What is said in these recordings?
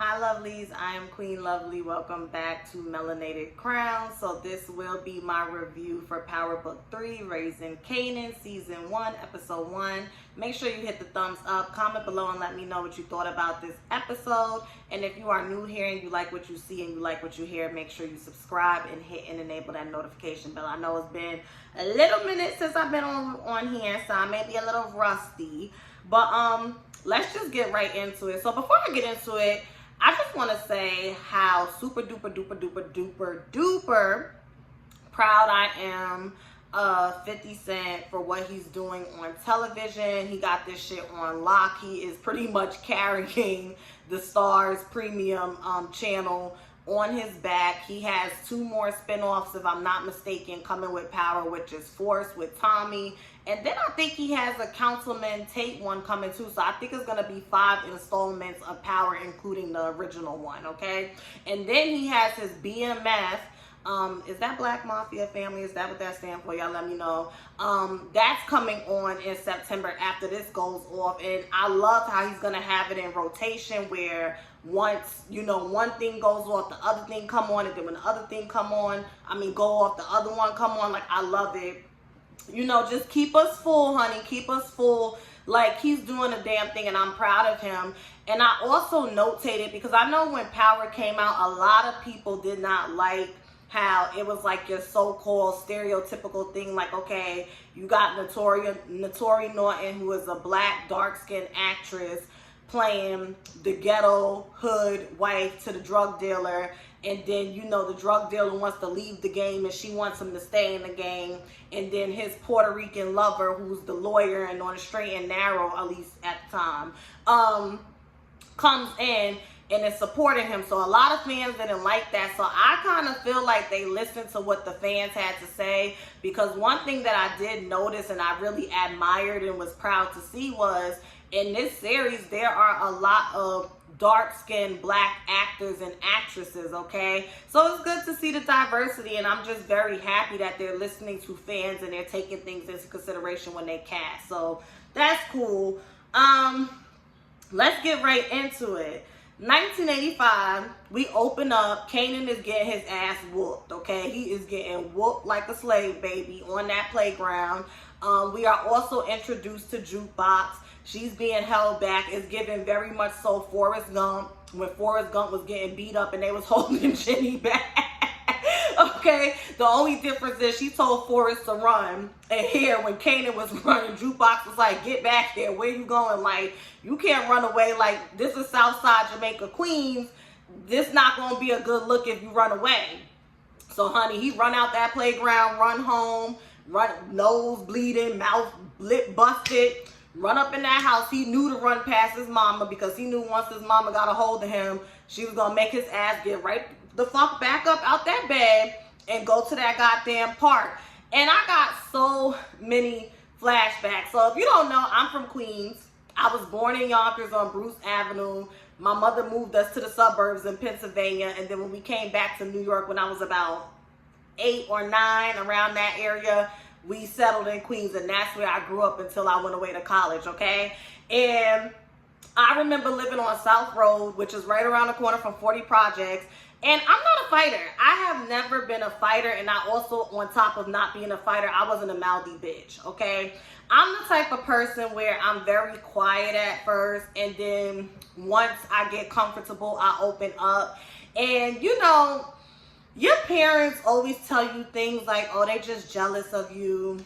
Hi lovelies, I am Queen Lovely. Welcome back to Melanated Crown. So this will be my review for Power Book 3, Raising Kanan, Season 1, Episode 1. Make sure you hit the thumbs up, comment below and let me know what you thought about this episode. And if you are new here and you like what you see and you like what you hear, make sure you subscribe and hit and enable that notification bell. I know it's been a little minute since I've been on here, so I may be a little rusty. But let's just get right into it. So before I get into it, I just want to say how super duper duper duper duper duper proud I am of 50 Cent for what he's doing on television. He got this shit on lock. He is pretty much carrying the STARZ premium channel on his back. He has 2 more spinoffs, if I'm not mistaken, coming with Power, which is Force with Tommy. And then I think he has a Councilman Tate one coming too. So I think it's going to be 5 installments of Power, including the original one, okay? And then he has his BMF. Is that Black Mafia Family? Is that what that stands for? Y'all let me know. That's coming on in September after this goes off. And I love how he's going to have it in rotation where once, you know, one thing goes off, the other thing come on. And then when the other thing go off, the other one come on. Like, I love it. You know, just keep us full, honey. Keep us full. Like, he's doing a damn thing, and I'm proud of him. And I also notated, because I know when Power came out, a lot of people did not like how it was like your so-called stereotypical thing. Like, okay, you got Notori Norton, who is a black, dark-skinned actress, playing the ghetto hood wife to the drug dealer. And then, you know, the drug dealer wants to leave the game and she wants him to stay in the game. And then his Puerto Rican lover, who's the lawyer and on the straight and narrow, at least at the time, comes in and is supporting him. So a lot of fans didn't like that. So I kind of feel like they listened to what the fans had to say. Because one thing that I did notice and I really admired and was proud to see was, in this series, there are a lot of dark-skinned black actors and actresses, okay? So it's good to see the diversity, and I'm just very happy that they're listening to fans and they're taking things into consideration when they cast. So that's cool. Let's get right into it. 1985, we open up. Kanan is getting his ass whooped, okay? He is getting whooped like a slave baby on that playground. We are also introduced to Jukebox. She's being held back. It's given very much so Forrest Gump, when Forrest Gump was getting beat up and they was holding Jenny back. Okay, the only difference is she told Forrest to run, and here when Kanan was running, Jukebox was like, get back here, where you going? Like, you can't run away. Like, this is Southside Jamaica, Queens. This not gonna be a good look if you run away. So honey, he run out that playground, run home, run, nose bleeding, mouth lip busted, run up in that house. He knew to run past his mama, because he knew once his mama got a hold of him, she was gonna make his ass get right the fuck back up out that bed and go to that goddamn park. And I got so many flashbacks. So if you don't know, I'm from Queens. I was born in Yonkers on Bruce Avenue. My mother moved us to the suburbs in Pennsylvania, and then when we came back to New York when I was about 8 or 9, around that area, we settled in Queens, and that's where I grew up until I went away to college, okay? And I remember living on South Road, which is right around the corner from 40 Projects. And I'm not a fighter. I have never been a fighter. And I also, on top of not being a fighter, I wasn't a mouthy bitch, okay? I'm the type of person where I'm very quiet at first. And then once I get comfortable, I open up. And, you know, your parents always tell you things like, oh, they just jealous of you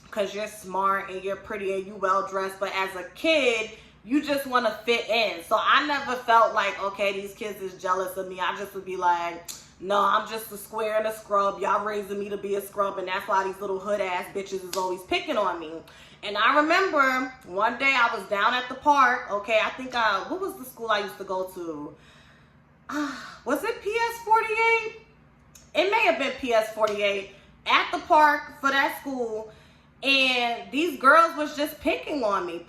because you're smart and you're pretty and you well-dressed. But as a kid, you just want to fit in. So I never felt like, okay, these kids is jealous of me. I just would be like, no, I'm just a square and a scrub. Y'all raising me to be a scrub, and that's why these little hood-ass bitches is always picking on me. And I remember one day I was down at the park, okay? I think what was the school I used to go to? Was it PS48? It may have been PS48 at the park for that school. And these girls was just picking on me,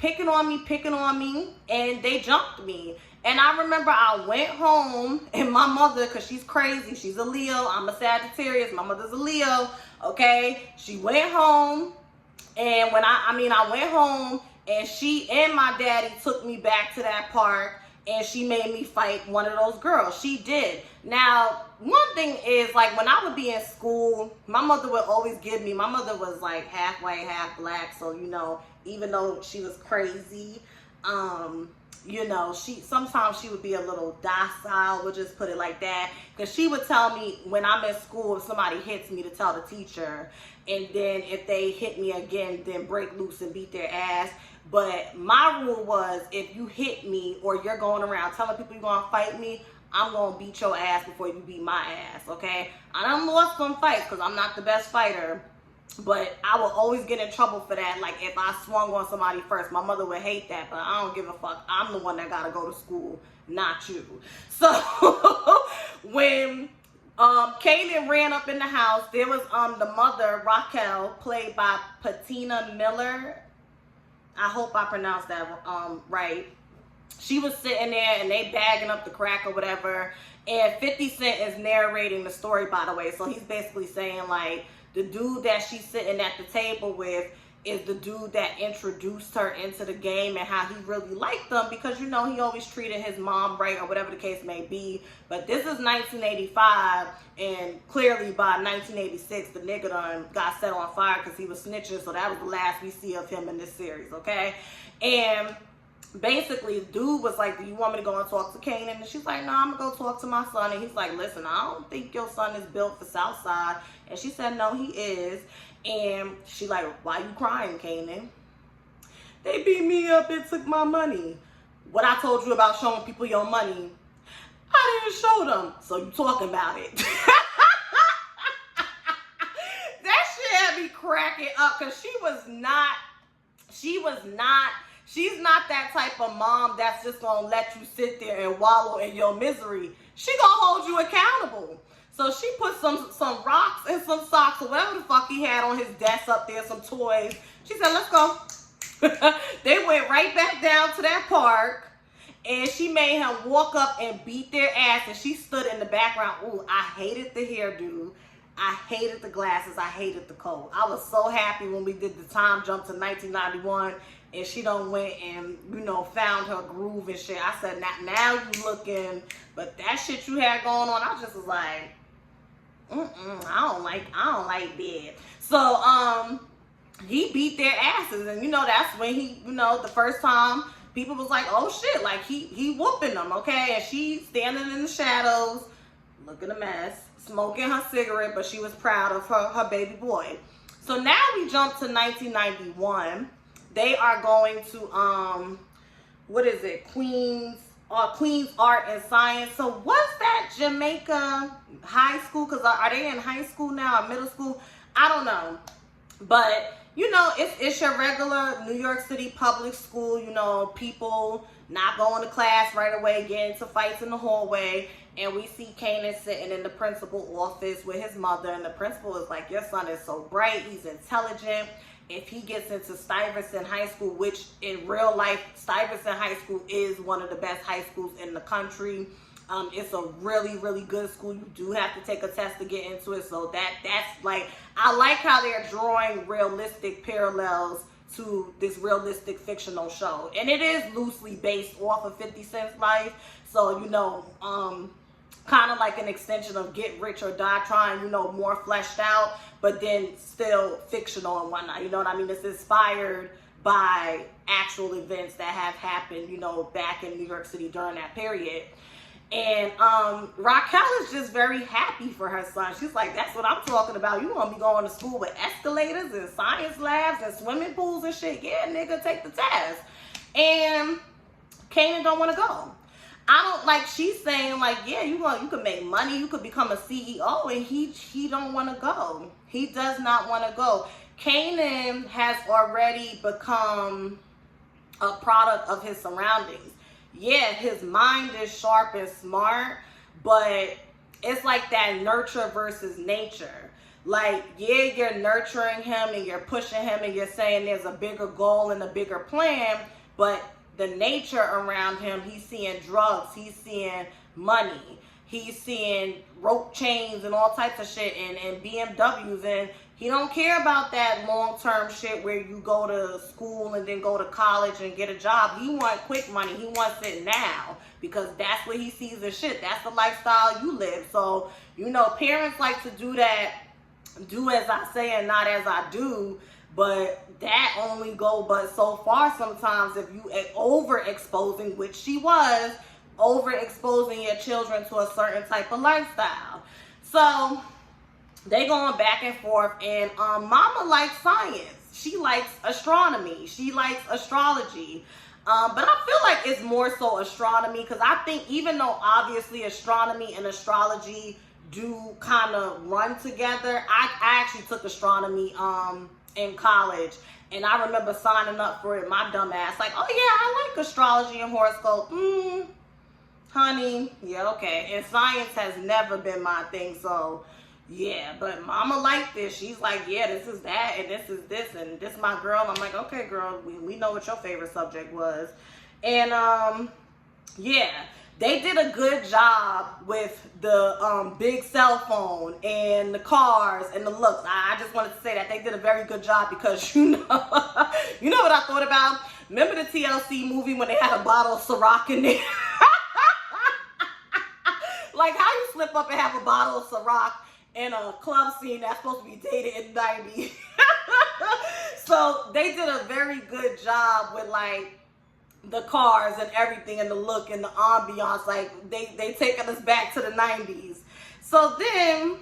and they jumped me. And I remember I went home, and my mother, because she's crazy, she's a Leo, I'm a Sagittarius, my mother's a Leo, okay? She went home, and when I went home, and she and my daddy took me back to that park, and she made me fight one of those girls. She did. Now, one thing is, like, when I would be in school, my mother would always give me, my mother was like half white, half black, so, you know, even though she was crazy, you know, sometimes she would be a little docile, we'll just put it like that, because she would tell me when I'm in school, if somebody hits me, to tell the teacher, and then if they hit me again, then break loose and beat their ass. But my rule was, if you hit me or you're going around telling people you're gonna fight me, I'm gonna beat your ass before you beat my ass, okay? I done lost some fights because I'm not the best fighter, but I will always get in trouble for that. Like, if I swung on somebody first, my mother would hate that, but I don't give a fuck. I'm the one that gotta go to school, not you. So when Kanan ran up in the house, there was the mother, Raquel, played by Patina Miller. I hope I pronounced that right. She was sitting there and they bagging up the crack or whatever, and 50 Cent is narrating the story, by the way. So he's basically saying, like, the dude that she's sitting at the table with is the dude that introduced her into the game and how he really liked them, because, you know, he always treated his mom right or whatever the case may be. But this is 1985, and clearly by 1986 the nigga done got set on fire because he was snitching. So that was the last we see of him in this series, okay? And basically the dude was like, do you want me to go and talk to Kanan? And she's like, no, I'm gonna go talk to my son. And he's like, listen, I don't think your son is built for Southside. And she said, no, he is. And she like, why you crying, Kanan? They beat me up and took my money. What I told you about showing people your money, I didn't show them. So you talking about it. That shit had me cracking up, because she's not that type of mom that's just gonna let you sit there and wallow in your misery. She gonna hold you accountable. So she put some rocks and some socks or whatever the fuck he had on his desk up there, some toys. She said, let's go. They went right back down to that park, and she made him walk up and beat their ass, and she stood in the background. Ooh, I hated the hairdo. I hated the glasses. I hated the coat. I was so happy when we did the time jump to 1991, and she done went and, you know, found her groove and shit. I said, now you looking, but that shit you had going on, I just was like, I don't like that. So he beat their asses, and, you know, that's when he, you know, the first time people was like, oh shit, like he whooping them, okay? And she standing in the shadows, looking a mess, smoking her cigarette, but she was proud of her baby boy. So now we jump to 1991. They are going to what is it, Queens Art and Science. So what's that, Jamaica high school? Because are they in high school now or middle school? I don't know. But, you know, it's your regular New York City public school. You know, people not going to class right away, getting into fights in the hallway. And we see Kanan sitting in the principal's office with his mother. And the principal is like, your son is so bright. He's intelligent. If he gets into Stuyvesant High School, which in real life, Stuyvesant High School is one of the best high schools in the country. It's a really, really good school. You do have to take a test to get into it. So that's like, I like how they're drawing realistic parallels to this realistic fictional show. And it is loosely based off of 50 Cent's life. So, you know, kind of like an extension of Get Rich or Die Trying, you know, more fleshed out, but then still fictional and whatnot. You know what I mean? It's inspired by actual events that have happened, you know, back in New York City during that period. And Raquel is just very happy for her son. She's like, that's what I'm talking about. You want to be going to school with escalators and science labs and swimming pools and shit. Yeah, nigga, take the test. And Kanan don't want to go. I don't, like, she's saying, like, yeah, you could make money, you could become a CEO, and he don't want to go. He does not want to go. Kanan has already become a product of his surroundings. Yeah, his mind is sharp and smart, but it's like that nurture versus nature. Like, yeah, you're nurturing him and you're pushing him and you're saying there's a bigger goal and a bigger plan, but the nature around him, he's seeing drugs, he's seeing money, he's seeing rope chains and all types of shit, and BMWs, and He don't care about that long-term shit where you go to school and then go to college and get a job. He wants quick money. He wants it now because that's what he sees as shit. That's the lifestyle you live. So, you know, parents like to do that, do as I say and not as I do, but that only go but so far sometimes if you overexposing, which she was, overexposing your children to a certain type of lifestyle. So they going back and forth, and mama likes science. She likes astronomy. She likes astrology. But I feel like it's more so astronomy, because I think even though obviously astronomy and astrology do kind of run together, I actually took astronomy in college, and I remember signing up for it, my dumb ass, like, oh yeah, I like astrology and horoscope. Honey, yeah, okay. And science has never been my thing, so yeah, but mama like this. She's like, yeah, this is that, and this is this, and this is my girl. I'm like, okay, girl, we know what your favorite subject was. And yeah, they did a good job with the big cell phone and the cars and the looks. I just wanted to say that they did a very good job, because you know, you know what I thought about? Remember the TLC movie when they had a bottle of Ciroc in there? Like, how you slip up and have a bottle of Ciroc in a club scene that's supposed to be dated in the 90s. So they did a very good job with like the cars and everything and the look and the ambiance. Like they taking us back to the 90s. So then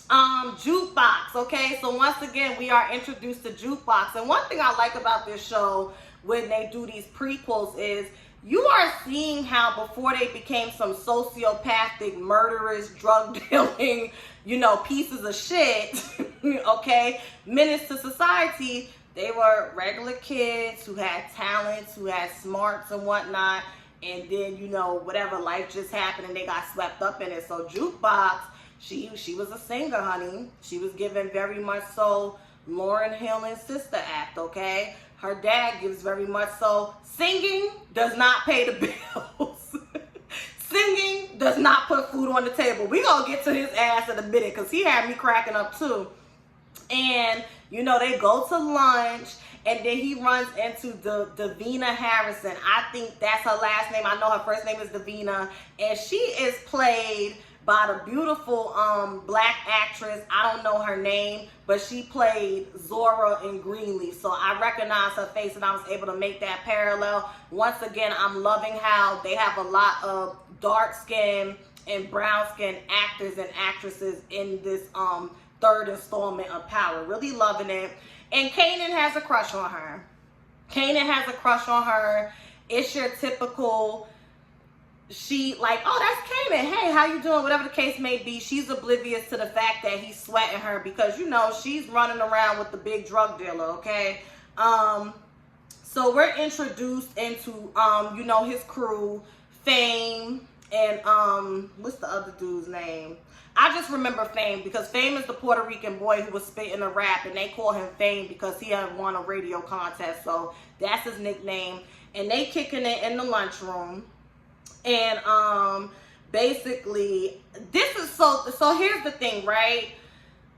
jukebox, okay? So once again, we are introduced to jukebox. And one thing I like about this show when they do these prequels is you are seeing how before they became some sociopathic, murderous, drug dealing, you know, pieces of shit, okay, menace to society, they were regular kids who had talents, who had smarts and whatnot, and then, you know, whatever, life just happened and they got swept up in it. So Jukebox, she was a singer, honey. She was given very much so Lauryn Hill and Sister Act, okay? Her dad gives very much so. Singing does not pay the bills. Singing does not put food on the table. We gonna get to his ass in a minute, because he had me cracking up too. And, you know, they go to lunch, and then he runs into Davina Harrison. I think that's her last name. I know her first name is Davina. And she is played by the beautiful black actress. I don't know her name, but she played Zora in Greenleaf. So I recognize her face, and I was able to make that parallel. Once again, I'm loving how they have a lot of dark skin and brown skin actors and actresses in this third installment of Power. Really loving it. And Kanan has a crush on her. Kanan has a crush on her. It's your typical, she like, oh, that's Kanan. Hey, how you doing? Whatever the case may be. She's oblivious to the fact that he's sweating her, because, you know, she's running around with the big drug dealer, okay? So we're introduced into, you know, his crew, Fame, and what's the other dude's name? I just remember Fame, because Fame is the Puerto Rican boy who was spitting a rap, and they call him Fame because he had won a radio contest, so that's his nickname. And they kicking it in the lunchroom. And basically, this is so here's the thing, right?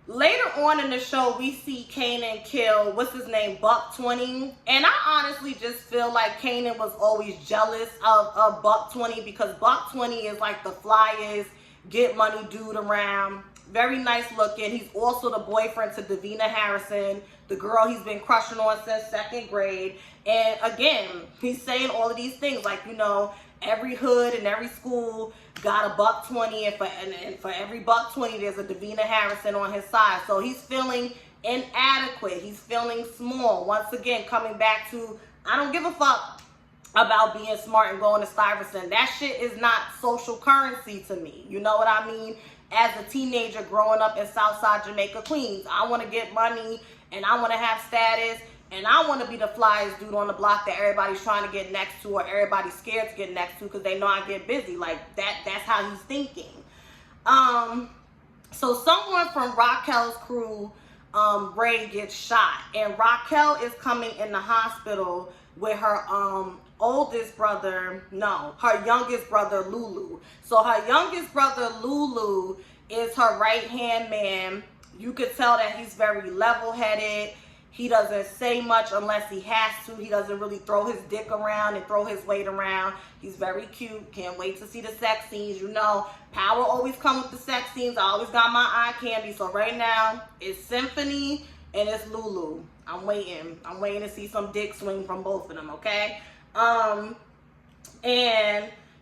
Later on in the show, we see Kanan kill, what's his name, Buck 20. And I honestly just feel like Kanan was always jealous of Buck 20, because Buck 20 is like the flyest, get money dude around. Very nice looking. He's also the boyfriend to Davina Harrison, the girl he's been crushing on since 2nd grade. And again, he's saying all of these things like, you know, every hood and every school got a Buck 20, and for every Buck 20, there's a Davina Harrison on his side. So he's feeling inadequate. He's feeling small. Once again, coming back to, I don't give a fuck about being smart and going to Stuyvesant. That shit is not social currency to me. You know what I mean? As a teenager growing up in Southside Jamaica, Queens, I want to get money, and I want to have status, and I want to be the flyest dude on the block that everybody's trying to get next to, or everybody's scared to get next to because they know I get busy. Like, that's how he's thinking. So someone from Raquel's crew, Ray, gets shot. And Raquel is coming in the hospital with her oldest brother, no, her youngest brother, Lulu. So her youngest brother, Lulu, is her right-hand man. You could tell that he's very level-headed. He doesn't say much unless he has to. He doesn't really throw his dick around and throw his weight around. He's very cute. Can't wait to see the sex scenes. You know, Power always comes with the sex scenes. I always got my eye candy. So right now, it's Symphony and it's Lulu. I'm waiting. I'm waiting to see some dick swing from both of them, okay? And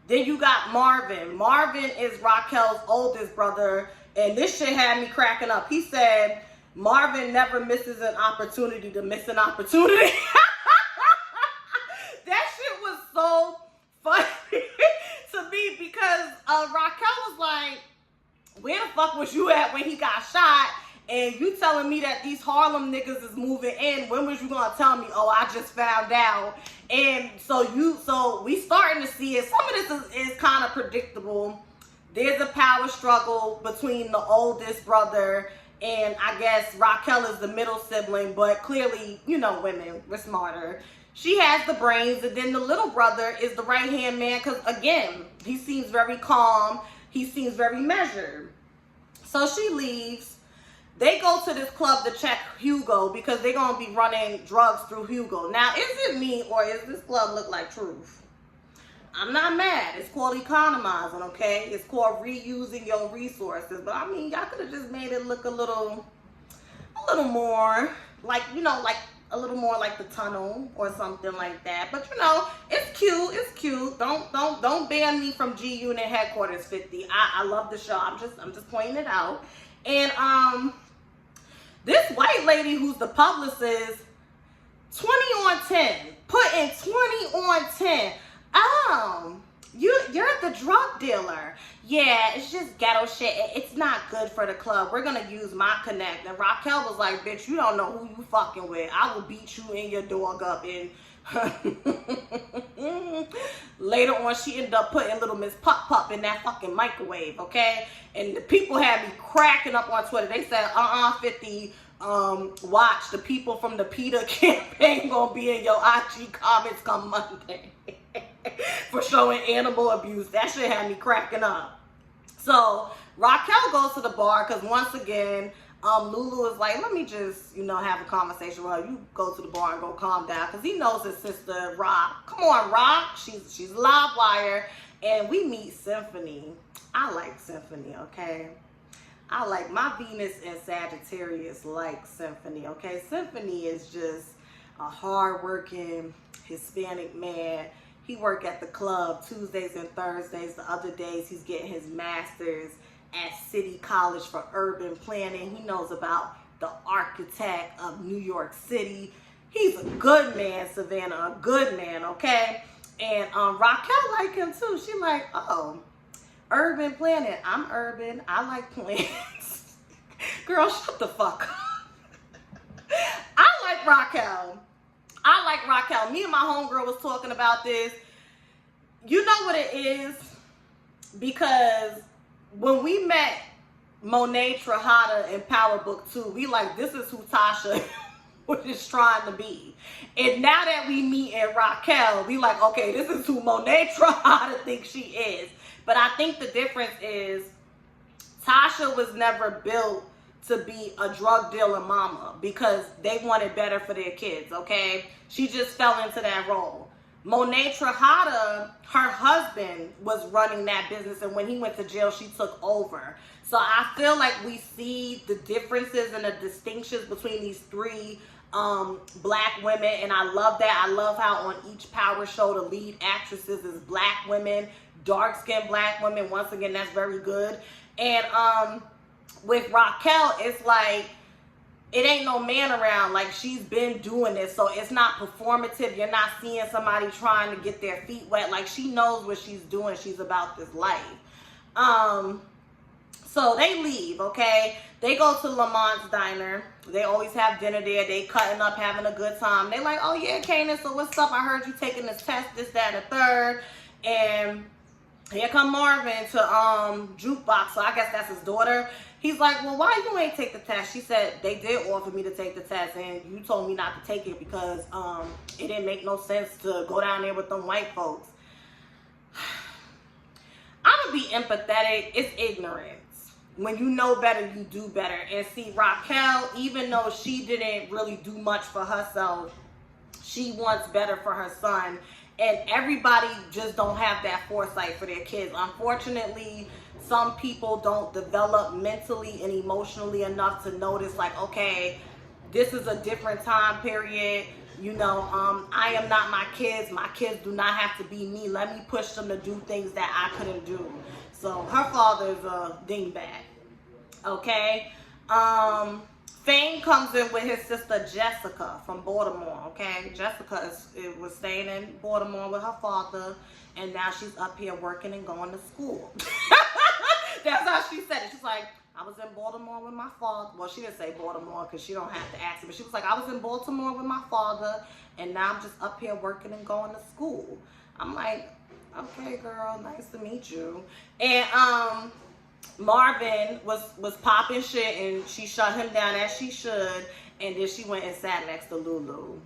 then you got Marvin. Marvin is Raquel's oldest brother. And this shit had me cracking up. He said, Marvin never misses an opportunity to miss an opportunity. That shit was so funny to me because Raquel was like, where the fuck was you at when he got shot? And you telling me that these Harlem niggas is moving in. When was you gonna tell me? Oh, I just found out. And so we starting to see it. Some of this is kind of predictable. There's a power struggle between the oldest brother and I guess Raquel is the middle sibling, but clearly, you know, women, we're smarter. She has the brains, and then the little brother is the right-hand man because, again, he seems very calm. He seems very measured. So she leaves. They go to this club to check Hugo because they're going to be running drugs through Hugo. Now, is it me or is this club look like Truth? I'm not mad. It's called economizing, okay? It's called reusing your resources. But, I mean, y'all could have just made it look a little more like, you know, like a little more like the tunnel or something like that. But, you know, it's cute. It's cute. Don't ban me from G Unit Headquarters 50. I love the show. I'm just pointing it out. And this white lady who's the publicist, 20 on 10, putting 20 on 10. You're the drug dealer. Yeah, it's just ghetto shit. It's not good for the club. We're gonna use my connect. And Raquel was like, bitch, you don't know who you fucking with. I will beat you and your dog up. And later on, she ended up putting little Miss Pup in that fucking microwave, okay? And the people had me cracking up on Twitter. They said, 50, watch, the people from the PETA campaign gonna be in your IG comments come Monday. For showing animal abuse. That shit had me cracking up. So Raquel goes to the bar because once again, Lulu is like, let me just, you know, have a conversation with her. You go to the bar and go calm down because he knows his sister Rock. Come on, Rock. She's live wire. And we meet Symphony. I like Symphony, okay? I like my Venus and Sagittarius like Symphony, okay? Symphony is just a hardworking Hispanic man. He work at the club Tuesdays and Thursdays. The other days he's getting his master's at City College for urban planning. He knows about the architect of New York City. He's a good man, Savannah, a good man, okay? And Raquel like him too. She like, oh, urban planning. I'm urban. I like plants. Girl, shut the fuck up. I like Raquel. I like Raquel. Me and my homegirl was talking about this. You know what it is? Because when we met Monet Trajada in Power Book 2, we like, this is who Tasha was trying to be. And now that we meet in Raquel, we like, okay, this is who Monet Trajada thinks she is. But I think the difference is Tasha was never built to be a drug dealer mama because they wanted better for their kids, okay? She just fell into that role. Monet Trajada, her husband was running that business, and when he went to jail, she took over. So I feel like we see the differences and the distinctions between these three black women, and I love that. I love how on each Power show the lead actresses is black women, dark-skinned black women. Once again, that's very good. And with Raquel, it's like, it ain't no man around. Like, she's been doing this, so it's not performative. You're not seeing somebody trying to get their feet wet. Like, she knows what she's doing. She's about this life. So they leave, okay? They go to Lamont's Diner. They always have dinner there. They cutting up, having a good time. They like, oh, yeah, Kanan, so what's up? I heard you taking this test, this, that, and the third. And here come Marvin to Jukebox. So I guess that's his daughter. He's like, well, why you ain't take the test? She said, they did offer me to take the test, and you told me not to take it because it didn't make no sense to go down there with them white folks. I'm going to be empathetic. It's ignorance, when you know better, you do better. And see, Raquel, even though she didn't really do much for herself, she wants better for her son. And everybody just don't have that foresight for their kids. Unfortunately, some people don't develop mentally and emotionally enough to notice, like, okay, this is a different time period. You know, I am not my kids. My kids do not have to be me. Let me push them to do things that I couldn't do. So her father's a dingbat. Okay. Fame comes in with his sister Jessica from Baltimore. Okay. Jessica was staying in Baltimore with her father, and now she's up here working and going to school. That's how she said it. She's like, I was in Baltimore with my father. Well, she didn't say Baltimore because she don't have to ask it, but she was like, I was in Baltimore with my father, and now I'm just up here working and going to school. I'm like, okay, girl, nice to meet you. And Marvin was popping shit, and she shut him down as she should, and then she went and sat next to Lulu.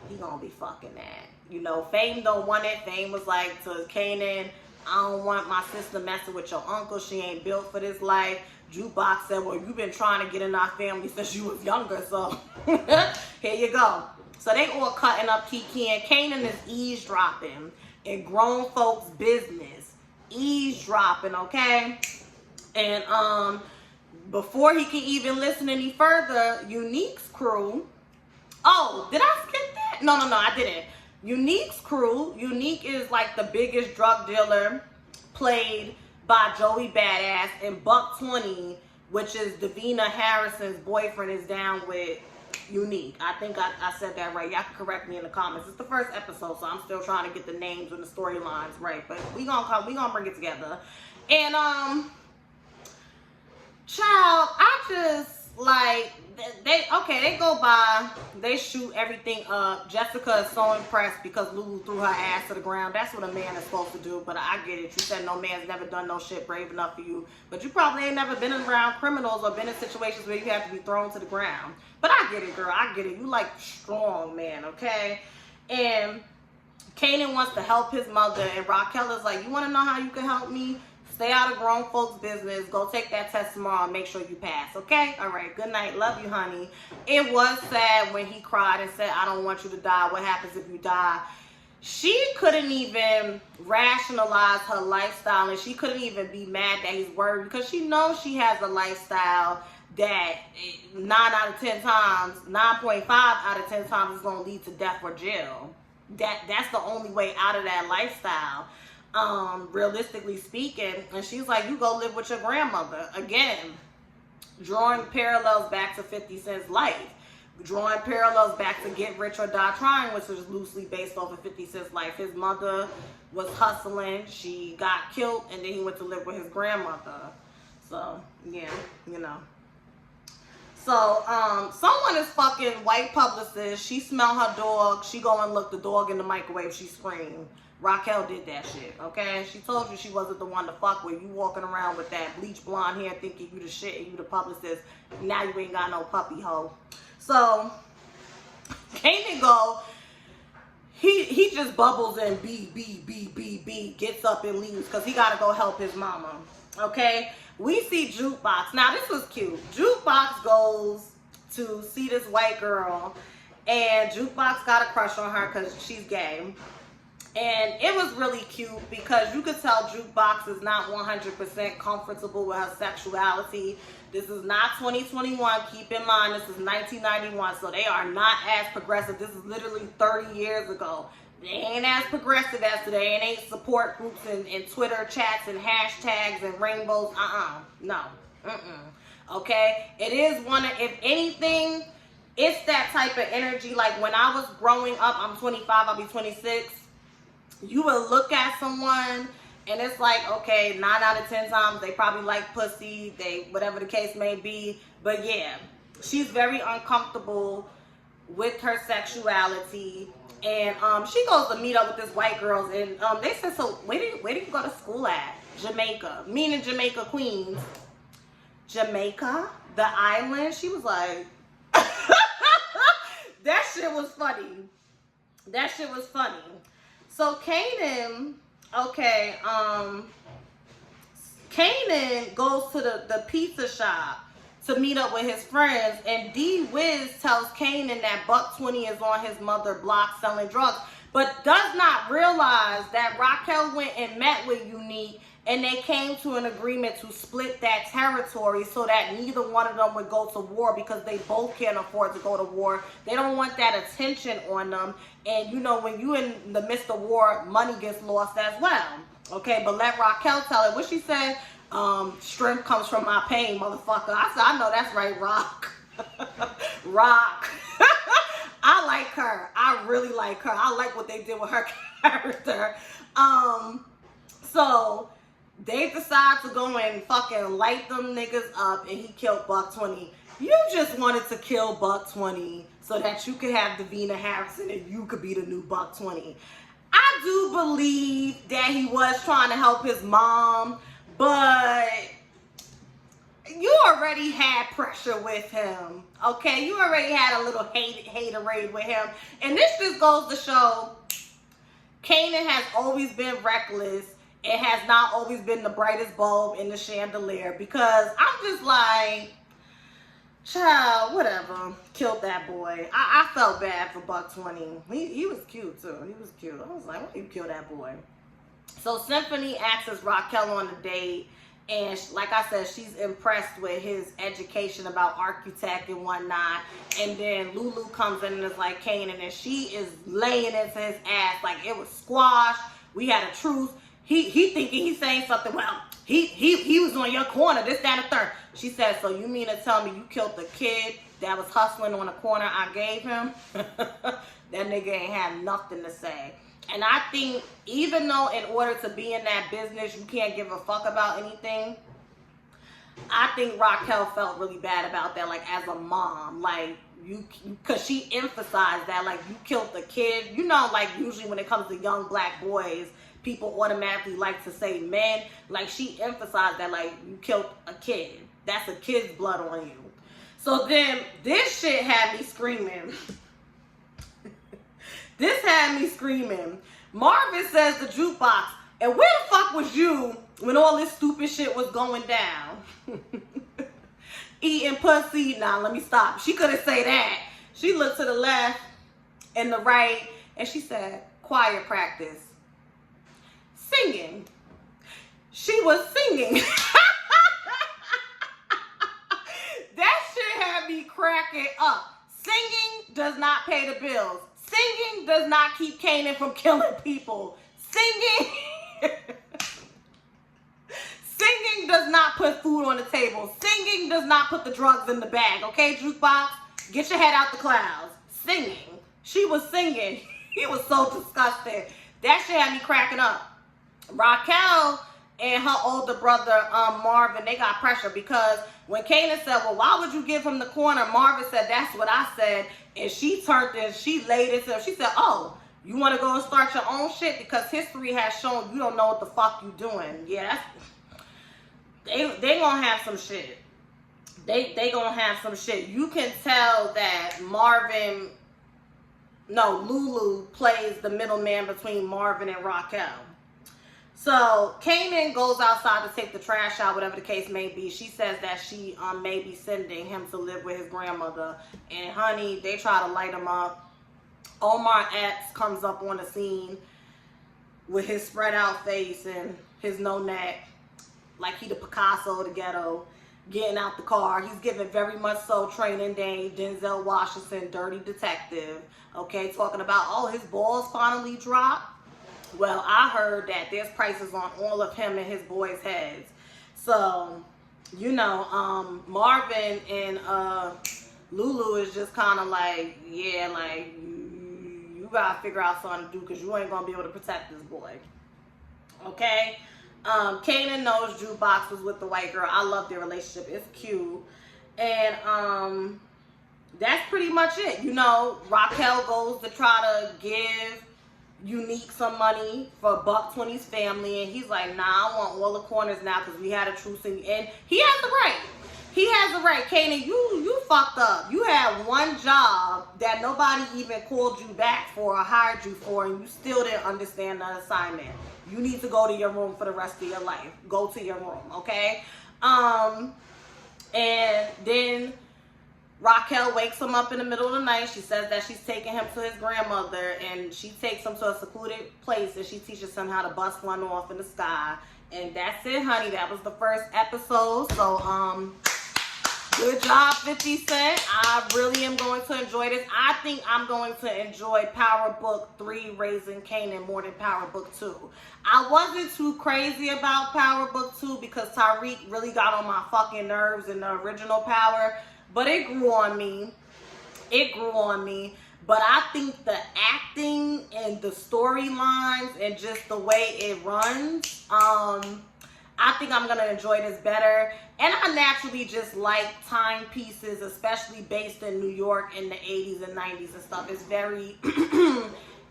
He gonna be fucking that. You know, Fame don't want it. Fame was like to Kanan, I don't want my sister messing with your uncle. She ain't built for this life. Jukebox said, well, you've been trying to get in our family since you was younger, so here you go. So they all cutting up Kiki, and Kanan is eavesdropping in grown folks' business. Eavesdropping, okay? And before he can even listen any further, Unique's crew. Oh, did I skip that? No, I didn't. Unique's crew. Unique is like the biggest drug dealer, played by Joey Badass, and Buck 20, which is Davina Harrison's boyfriend, is down with Unique. I think I said that right. Y'all can correct me in the comments. It's the first episode, so I'm still trying to get the names and the storylines right. But we gonna bring it together. And child, I just like they go by, they shoot everything up. Jessica is so impressed because Lulu threw her ass to the ground. That's what a man is supposed to do, but I get it. You said no man's never done no shit brave enough for you, but you probably ain't never been around criminals or been in situations where you have to be thrown to the ground. But I get it, girl. I get it. You like strong man, okay? And Kanan wants to help his mother, and Raquel is like, you want to know how you can help me? Stay out of grown folks' business. Go take that test tomorrow and make sure you pass, okay? All right, good night. Love you, honey. It was sad when he cried and said, I don't want you to die. What happens if you die? She couldn't even rationalize her lifestyle, and she couldn't even be mad that he's worried, because she knows she has a lifestyle that 9 out of 10 times, 9.5 out of 10 times is going to lead to death or jail. That's the only way out of that lifestyle. Realistically speaking. And she's like, you go live with your grandmother. Again, drawing parallels back to 50 Cent's life, drawing parallels back to Get Rich or Die Trying, which is loosely based off of 50 Cent's life. His mother was hustling, she got killed, and then he went to live with his grandmother. So yeah, you know. So someone is fucking white publicist. She smell her dog, she go and look the dog in the microwave, she screamed. Raquel did that shit, okay? She told you she wasn't the one to fuck with. You walking around with that bleach blonde hair thinking you the shit and you the publicist. Now you ain't got no puppy hoe. So, Kanan go, he just bubbles and B, gets up and leaves because he got to go help his mama, okay? We see Jukebox. Now, this was cute. Jukebox goes to see this white girl, and Jukebox got a crush on her because she's gay. And it was really cute because you could tell Jukebox is not 100% comfortable with her sexuality. This is not 2021. Keep in mind, this is 1991, so they are not as progressive. This is literally 30 years ago. They ain't as progressive as today. It ain't support groups and Twitter chats and hashtags and rainbows. No. Okay? It is one of, if anything, it's that type of energy. Like when I was growing up, I'm 25, I'll be 26. You will look at someone and it's like, okay, 9 out of 10 times they probably like pussy, they whatever the case may be. But yeah, she's very uncomfortable with her sexuality. And she goes to meet up with this white girl, and they said, so where do you go to school at? Jamaica, meaning Jamaica, Queens. Jamaica, the island. She was like, that shit was funny. That shit was funny. So Kanan, okay, Kanan goes to the pizza shop to meet up with his friends, and D Wiz tells Kanan that $120 is on his mother block selling drugs, but does not realize that Raquel went and met with Unique, and they came to an agreement to split that territory so that neither one of them would go to war, because they both can't afford to go to war. They don't want that attention on them. And you know, when you in the midst of war, money gets lost as well. Okay, but let Raquel tell it. What she said, strength comes from my pain, motherfucker. I said, I know that's right, Rock. Rock. I like her. I really like her. I like what they did with her character. So they decide to go and fucking light them niggas up, and he killed $120. You just wanted to kill $120 so that you could have Davina Harrison and you could be the new $120. I do believe that he was trying to help his mom, but you already had pressure with him, okay? You already had a little haterade with him. And this just goes to show Kanan has always been reckless. It has not always been the brightest bulb in the chandelier, because I'm just like, child, whatever. Killed that boy. I felt bad for $120. He was cute too. He was cute. I was like, why you kill that boy? So Symphony asks Raquel on a date, and like I said, she's impressed with his education about architect and whatnot. And then Lulu comes in and is like, Kanan, and she is laying into his ass like it was squash. We had a truce. He thinking he's saying something. Well, he was on your corner, this, that, and the third. She said, so you mean to tell me you killed the kid that was hustling on the corner I gave him? That nigga ain't have nothing to say. And I think even though in order to be in that business, you can't give a fuck about anything, I think Raquel felt really bad about that, like as a mom, like because she emphasized that, like, you killed the kid. You know, like usually when it comes to young black boys, people automatically like to say men. Like, she emphasized that, like, you killed a kid. That's a kid's blood on you. So then this shit had me screaming. This had me screaming. Marvin says the jukebox, and where the fuck was you when all this stupid shit was going down? Eating pussy. Nah, let me stop. She couldn't say that. She looked to the left and the right, and she said, choir practice. Singing. She was singing. That shit had me cracking up. Singing does not pay the bills. Singing does not keep Kanan from killing people. Singing Singing does not put food on the table. Singing does not put the drugs in the bag. Okay, jukebox? Get your head out the clouds. Singing. She was singing. He was so disgusted. That shit had me cracking up. Raquel and her older brother, Marvin, they got pressure, because when Kanan said, well, why would you give him the corner? Marvin said, that's what I said. And she turned and she laid it to him. She said, oh, you want to go and start your own shit? Because history has shown you don't know what the fuck you doing. Yeah, they gonna have some shit. They gonna have some shit. You can tell that Lulu plays the middleman between Marvin and Raquel. So Kanan goes outside to take the trash out, whatever the case may be. She says that she may be sending him to live with his grandmother. And honey, they try to light him up. Omar X comes up on the scene with his spread out face and his no neck, like he the Picasso of the ghetto, getting out the car. He's giving very much so Training Day, Denzel Washington, Dirty Detective. Okay, talking about, oh, his balls finally dropped. Well, I heard that there's prices on all of him and his boys' heads. So, you know, Marvin and Lulu is just kind of like, yeah, like, you gotta figure out something to do, because you ain't gonna be able to protect this boy. Okay? Kanan knows Jukebox was with the white girl. I love their relationship. It's cute. And that's pretty much it. You know, Raquel goes to try to give Unique some money for $120's family, and he's like, nah, I want all the corners now because we had a truce. And he has the right. He has the right. Kanan, you fucked up. You had one job that nobody even called you back for or hired you for, and you still didn't understand the assignment. You need to go to your room for the rest of your life. Go to your room, okay? And then Raquel wakes him up in the middle of the night. She says that she's taking him to his grandmother, and she takes him to a secluded place, and she teaches him how to bust one off in the sky. And that's it, honey. That was the first episode. So, good job, 50 Cent. I really am going to enjoy this. I think I'm going to enjoy Power Book 3, Raising Kanan, more than Power Book 2. I wasn't too crazy about Power Book 2 because Tariq really got on my fucking nerves in the original Power. But it grew on me. It grew on me. But I think the acting and the storylines and just the way it runs, I think I'm going to enjoy this better. And I naturally just like timepieces, especially based in New York in the 80s and 90s and stuff. It's very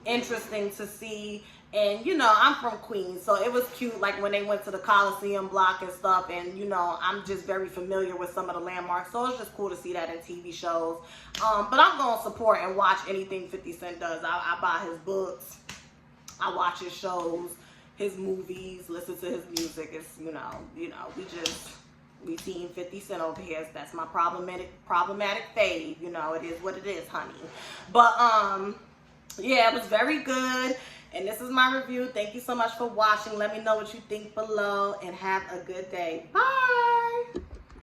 interesting to see. And, you know, I'm from Queens, so it was cute, like, when they went to the Coliseum block and stuff. And, you know, I'm just very familiar with some of the landmarks. So it's just cool to see that in TV shows. But I'm going to support and watch anything 50 Cent does. I buy his books. I watch his shows, his movies, listen to his music. It's, you know, we team 50 Cent over here. That's my problematic fave. You know, it is what it is, honey. But, yeah, it was very good. And this is my review. Thank you so much for watching. Let me know what you think below and have a good day. Bye.